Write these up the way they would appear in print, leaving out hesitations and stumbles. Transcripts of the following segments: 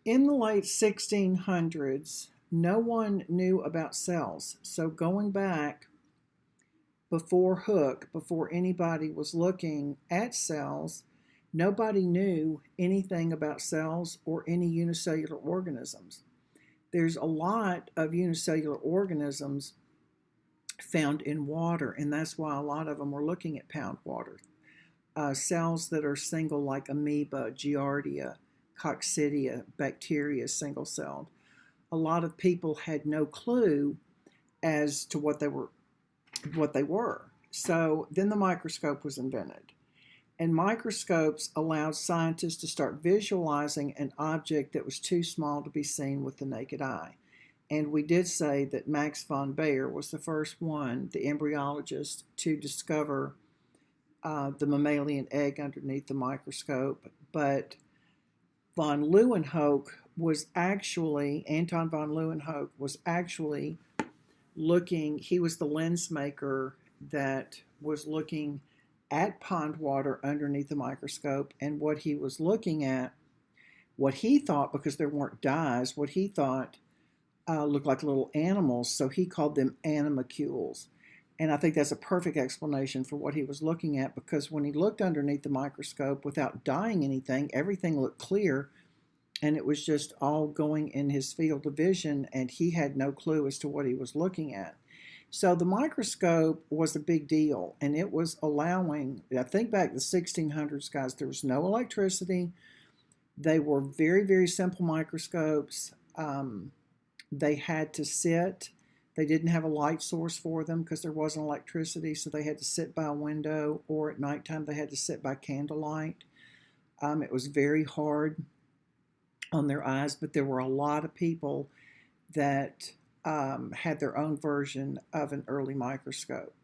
In the late 1600s, no one knew about cells. So going back before Hooke, before anybody was looking at cells, nobody knew anything about cells or any unicellular organisms. There's a lot of unicellular organisms found in water, and that's why a lot of them were looking at pound water. Cells that are single, like amoeba, giardia, coccidia, bacteria, single celled. A lot of people had no clue as to what they were. So then the microscope was invented. And microscopes allowed scientists to start visualizing an object that was too small to be seen with the naked eye. And we did say that Max von Baer was the first one, the embryologist, to discover the mammalian egg underneath the microscope. But Anton von Leeuwenhoek was actually he was the lens maker that was looking at pond water underneath the microscope. And what he was looking at, what he thought, because there weren't dyes, what he thought looked like little animals, so he called them animalcules. And I think that's a perfect explanation for what he was looking at, because when he looked underneath the microscope without dyeing anything, everything looked clear, and it was just all going in his field of vision, and he had no clue as to what he was looking at. So the microscope was a big deal, and it was allowing, I think back to the 1600s, guys, there was no electricity. They were very, very simple microscopes. They had to sit. They didn't have a light source for them because there wasn't electricity, so they had to sit by a window, or at nighttime they had to sit by candlelight. It was very hard on their eyes, but there were a lot of people that had their own version of an early microscope.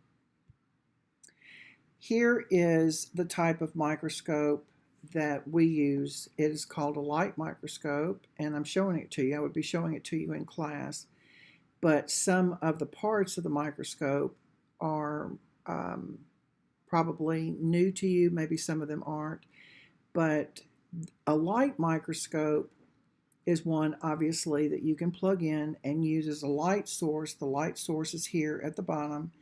Here is the type of microscope that we use. It is called a light microscope, and I'm showing it to you. I would be showing it to you in class, but some of the parts of the microscope are probably new to you. Maybe some of them aren't, but a light microscope is one, obviously, that you can plug in and use as a light source. The light source is here at the bottom,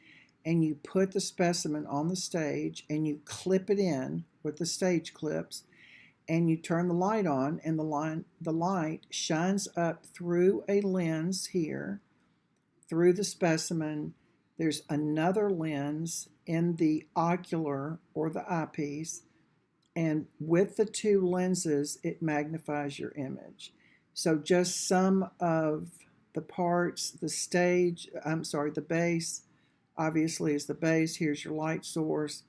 and you put the specimen on the stage and you clip it in with the stage clips, and you turn the light on, and the light shines up through a lens here, through the specimen. There's another lens in the ocular or the eyepiece, and with the two lenses, it magnifies your image. So just some of the parts, the base, obviously is the base. Here's your light source.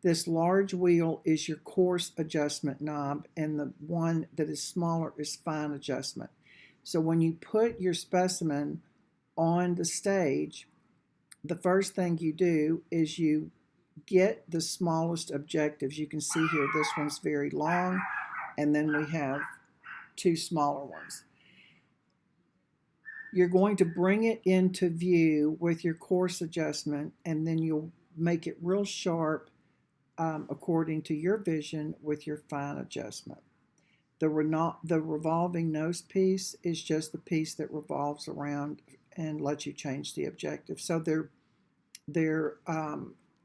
This large wheel is your coarse adjustment knob, and the one that is smaller is fine adjustment. So when you put your specimen on the stage, the first thing you do is you get the smallest objectives. You can see here, this one's very long, and then we have two smaller ones. You're going to bring it into view with your coarse adjustment, and then you'll make it real sharp according to your vision with your fine adjustment. The revolving nose piece is just the piece that revolves around and lets you change the objective. So they're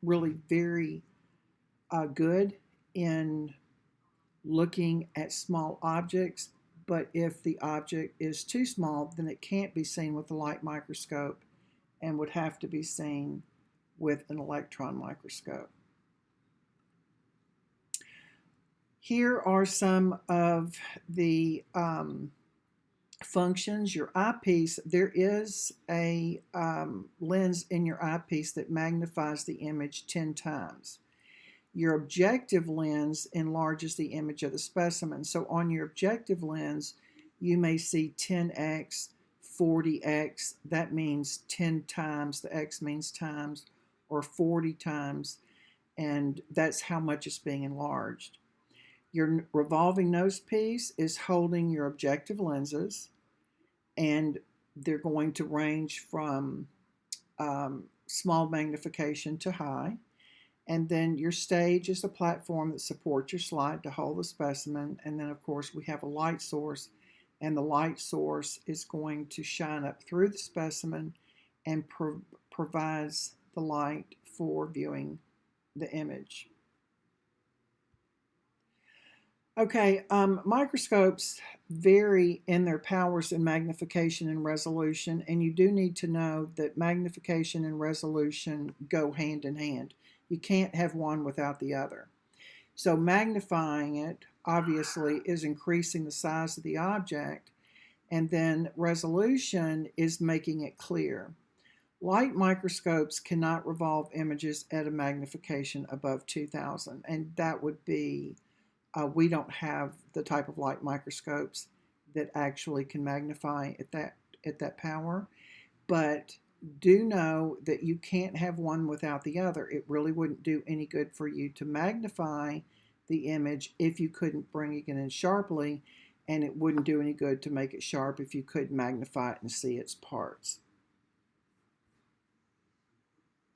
really very good in looking at small objects, but if the object is too small, then it can't be seen with a light microscope and would have to be seen with an electron microscope. Here are some of the functions. Your eyepiece, there is a lens in your eyepiece that magnifies the image 10 times. Your objective lens enlarges the image of the specimen. So on your objective lens, you may see 10x, 40x. That means 10 times. The x means times, or 40 times, and that's how much it's being enlarged. Your revolving nose piece is holding your objective lenses, and they're going to range from small magnification to high. And then your stage is a platform that supports your slide to hold the specimen. And then, of course, we have a light source and the light source is going to shine up through the specimen and provides the light for viewing the image. Okay, microscopes vary in their powers in magnification and resolution, and you do need to know that magnification and resolution go hand in hand. You can't have one without the other. So magnifying it obviously is increasing the size of the object, and then resolution is making it clear. Light microscopes cannot revolve images at a magnification above 2000, and that would be, we don't have the type of light microscopes that actually can magnify at that power. But do know that you can't have one without the other. It really wouldn't do any good for you to magnify the image if you couldn't bring it in sharply, and it wouldn't do any good to make it sharp if you couldn't magnify it and see its parts.